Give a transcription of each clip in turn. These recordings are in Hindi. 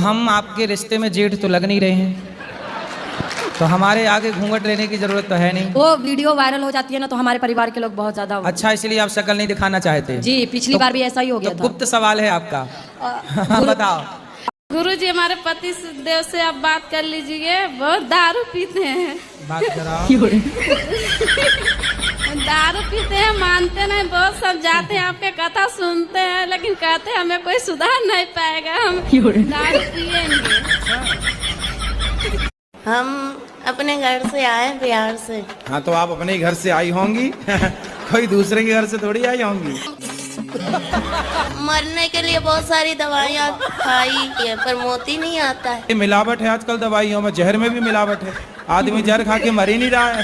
हम आपके रिश्ते में जेठ तो लग नहीं रहे हैं, तो हमारे आगे घूंघट लेने की जरूरत तो है नहीं। वो वीडियो वायरल हो जाती है ना, तो हमारे परिवार के लोग बहुत ज्यादा। अच्छा, इसलिए आप शक्ल नहीं दिखाना चाहते? जी, पिछली बार भी ऐसा ही हो गया तो था। गुप्त सवाल है आपका। बताओ। गुरुजी, हमारे पति देव से आप बात कर लीजिए, बहुत दारू पीते हैं। बात कराओ। दारू पीते हैं, मानते नहीं, बहुत समझाते हैं, आपके कथा सुनते हैं, लेकिन कहते हैं हमें कोई सुधार नहीं पाएगा, हम दारू पिएंगे। हम अपने घर से आए, बिहार से। हाँ, तो आप अपने घर से आई होंगी। कोई दूसरे के घर से थोड़ी आई होंगी। मरने के लिए बहुत सारी दवाइयाँ खाई है, पर मोती नहीं आता है। ये मिलावट है आजकल दवाइयों में, जहर में भी मिलावट है। आदमी जहर खा के मर ही नहीं रहा है।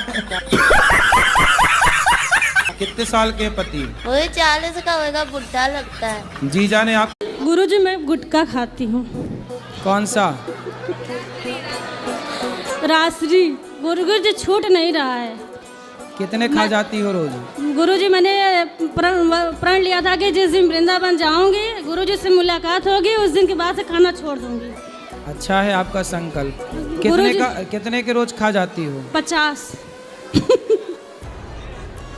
कितने साल के पति? वही 40 का होगा, बुढ़ा लगता है। जी जाने आप। गुरुजी, मैं गुटखा खाती हूँ। कौन सा? रासरी। गुरुजी, छूट नहीं रहा है। कितने खा जाती हो रोज? गुरुजी, मैंने प्रण लिया था कि जिस दिन वृंदावन जाऊंगी, गुरुजी से मुलाकात होगी, उस दिन के बाद से खाना छोड़ दूंगी। अच्छा है आपका संकल्प। कितने के रोज खा जाती हो? 50।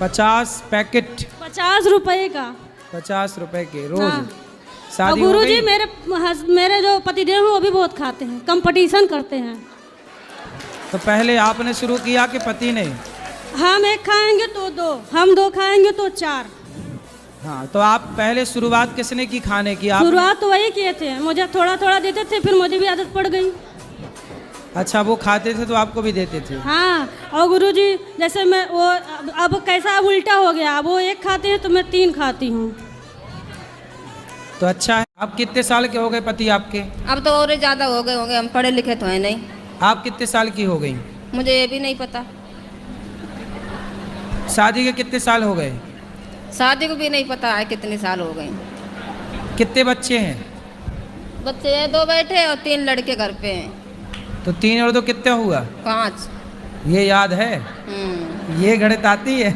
50 पैकेट? 50 रुपए का। 50 रुपए के रोज? हाँ। शादी और हो गुरुजी, गई? मेरे जो पतिदेव हैं वो भी बहुत खाते हैं, कंपटीशन करते हैं। तो पहले आपने शुरू किया कि पति ने? हम एक खाएंगे तो 2, हम 2 खाएंगे तो 4। हाँ, तो आप पहले शुरुआत किसने की खाने की? आप? शुरुआत तो वही किए थे, मुझे थोड़ा थोड़ा देते थे, फिर मुझे भी आदत पड़ गई। अच्छा, वो खाते थे तो आपको भी देते थे? हाँ, और गुरुजी जैसे मैं वो अब कैसा अब उल्टा हो गया, अब वो 1 खाते हैं तो मैं 3 खाती हूँ। तो अच्छा है। आप कितने साल के हो गए पति आपके? अब तो और ज्यादा हो गए होंगे, हम पढ़े लिखे तो है नहीं। आप कितने साल की हो गई? मुझे ये भी नहीं पता। शादी के कितने साल हो गए? शादी को भी नहीं पता है कितने साल हो गए। कितने बच्चे हैं? बच्चे 2 बैठे और 3 लड़के घर पे हैं। तो 3 और 2 कितने हुआ? 5। ये याद है? ये गणित आती है?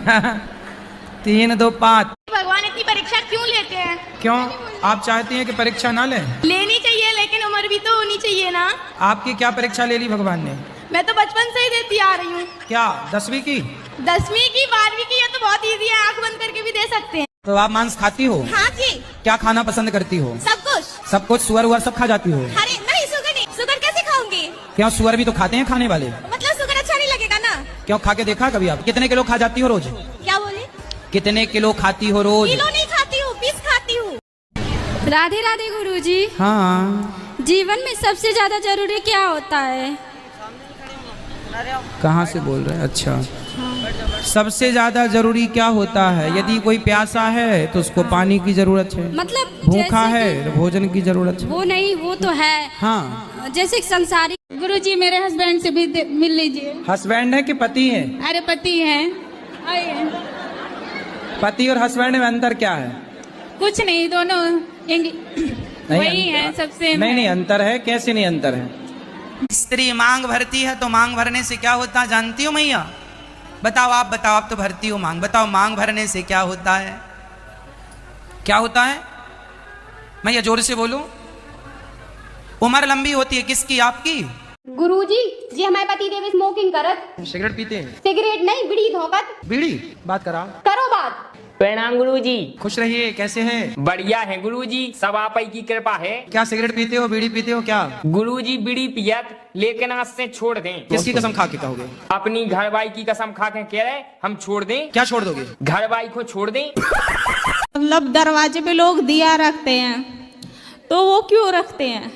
3, 2, 5। भगवान इतनी परीक्षा क्यों लेते हैं? क्यों? आप चाहती हैं कि परीक्षा ना लें? लेनी चाहिए, लेकिन उम्र भी तो होनी चाहिए ना। आपकी क्या परीक्षा ले ली भगवान ने? मैं तो बचपन से ही देती आ रही हूँ। क्या 10वीं की? 10वीं की, 12वीं की, ये तो बहुत इजी है, आंख बंद करके भी दे सकते हैं। तो आप मांस खाती हो? हाँ जी। क्या खाना पसंद करती हो? सब कुछ। सब कुछ? सुअर उअर सब खा जाती हो? अरे नहीं, सुगर नहीं, सुगर कैसे खाऊंगी? क्यों, सुअर भी तो खाते हैं खाने वाले। मतलब सुगर अच्छा नहीं लगेगा ना? क्यों, खा के देखा कभी आप? कितने किलो खा जाती हो रोज? क्या बोले? कितने किलो खाती हो रोज? किलो नहीं खाती हूँ, पीस खाती हूँ। राधे राधे गुरुजी। हाँ। जीवन में सबसे ज्यादा जरूरी क्या होता है? कहाँ से बोल रहे हैं? अच्छा, सबसे ज्यादा जरूरी क्या होता है? यदि कोई प्यासा है तो उसको पानी की जरूरत है, मतलब भूखा है तो भोजन की जरूरत है। वो नहीं, वो तो है। हाँ। जैसे संसारिक। गुरुजी, मेरे हस्बैंड से भी मिल लीजिए। हस्बैंड है कि पति है? अरे पति है। आइए। पति और हस्बैंड में अंतर क्या है? कुछ नहीं, दोनों वही है सबसे। नहीं, अंतर है। कैसे नहीं अंतर है? स्त्री मांग भरती है तो मांग भरने से क्या होता है जानती हो मैया? बताओ, आप बताओ, आप तो भरती हो मांग। बताओ, मांग भरने से क्या होता है? क्या होता है मैया? जोर से बोलो। उम्र लंबी होती है। किसकी? आपकी? गुरुजी जी, हमारे पति देव स्मोकिंग करत। सिगरेट पीते हैं? सिगरेट नहीं, बीड़ी धोकत। बीड़ी? बात करा। करो बात। प्रणाम गुरुजी। खुश रहिए। कैसे हैं? बढ़िया है गुरुजी, सब आप ही की कृपा है। क्या सिगरेट पीते हो, बीड़ी पीते हो क्या? गुरुजी, बीड़ी पियत, लेकिन आज से छोड़ दें। किसकी कसम खा के कहोगे? अपनी घरवाई की कसम खा के कह रहे हम छोड़ दें। क्या छोड़ दोगे? घरवाई को छोड़ दें। मतलब दरवाजे पे लोग दिया रखते हैं, तो वो क्यों रखते हैं?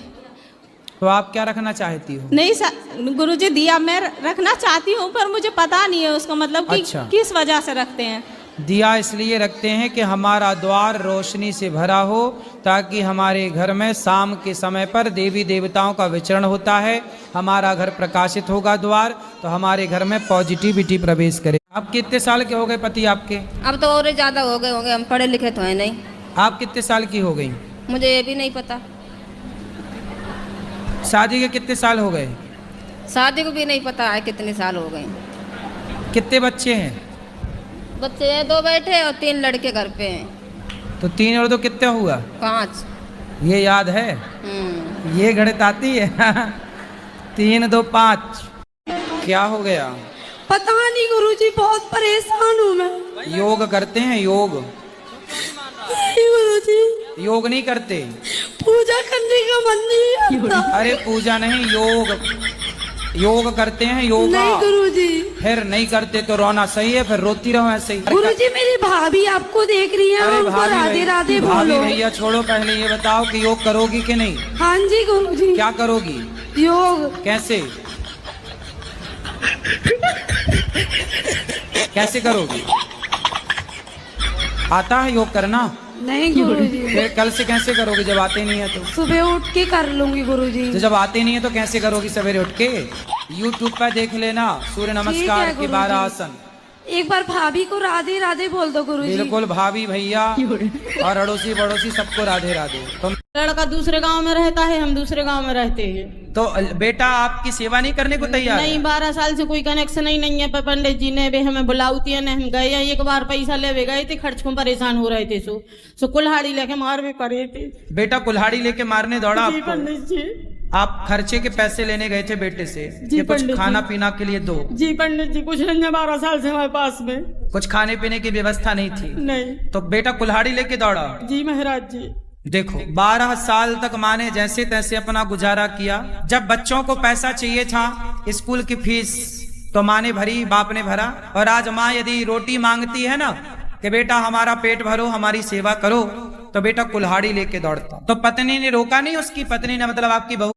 तो आप क्या रखना चाहती हो? नहीं गुरुजी, दिया मैं रखना चाहती हूँ, पर मुझे पता नहीं है उसका मतलब कि अच्छा। किस वजह से रखते हैं। दिया इसलिए रखते हैं कि हमारा द्वार रोशनी से भरा हो, ताकि हमारे घर में शाम के समय पर देवी देवताओं का विचरण होता है। हमारा घर प्रकाशित होगा द्वार, तो हमारे घर में पॉजिटिविटी प्रवेश करे। आप कितने साल के हो गए पति आपके? अब तो और ज्यादा हो गए होंगे, हम पढ़े लिखे तो है नहीं। आप कितने साल की हो गई? मुझे ये भी नहीं पता। शादी के कितने साल हो गए? शादी को भी नहीं पता है कितने साल हो गए। कितने बच्चे हैं? बच्चे 2 बैठे और 3 लड़के घर पे हैं। तो 3 और 2 कितने हुआ? 5। ये याद है? ये गणित आती है? 3 2 5। क्या हो गया? पता नहीं गुरुजी, बहुत परेशान हूँ मैं। योग करते हैं योग? नहीं गुरुजी, योग नहीं करते? पूजा करने का मन नहीं आता। अरे पूजा नहीं, योग। योग करते हैं योगा? नहीं गुरुजी। फिर नहीं करते तो रोना सही है? फिर रोती रहो ऐसे ही। गुरुजी मेरी भाभी आपको देख रही है, अरे उनको भाभी राधे राधे भाभी बोलो। भैया छोड़ो, पहले ये बताओ कि योग करोगी कि नहीं? हाँ जी गुरुजी। क्या करोगी? योग। कैसे? कैसे करोगी? आता है योग करना? नहीं गुरुजी। फिर कल से कैसे करोगे जब आते नहीं है तो? सुबह उठ के कर लूंगी गुरुजी। तो जब आते नहीं है तो कैसे करोगी सवेरे उठ के? यूट्यूब पर देख लेना सूर्य नमस्कार के 12 आसन। एक बार भाभी को राधे राधे बोल दो गुरुजी। बिल्कुल, भाभी भैया और अड़ोसी पड़ोसी सबको राधे राधे। तुम लड़का दूसरे गांव में रहता है, हम दूसरे गांव में रहते हैं। तो बेटा आपकी सेवा नहीं करने को तैयार है? नहीं, 12 साल से कोई कनेक्शन ही नहीं है। पर पंडित जी ने भी हमें बुलाउती है, हम गए हैं। एक बार पैसा ले गए थे, खर्च को परेशान हो रहे थे। सो कुल्हाड़ी लेके मार भी करे थे। बेटा कुल्हाड़ी लेके मारने दौड़ा जी आपको? पंडित जी। आप खर्चे के पैसे लेने गए थे बेटे से जी कि कुछ पंडित खाना जी। पीना के लिए दो? जी पंडित जी, कुछ नहीं है 12 साल से हमारे पास में। कुछ खाने पीने की व्यवस्था नहीं थी? नहीं। तो बेटा कुल्हाड़ी लेके दौड़ा? जी महाराज जी। देखो 12 साल तक माँ ने जैसे तैसे अपना गुजारा किया। जब बच्चों को पैसा चाहिए था स्कूल की फीस तो माँ ने भरी, बाप ने भरा। और आज माँ यदि रोटी मांगती है ना कि बेटा हमारा पेट भरो, हमारी सेवा करो, तो बेटा कुल्हाड़ी लेके दौड़ता। तो पत्नी ने रोका नहीं, उसकी पत्नी ने मतलब आपकी बहू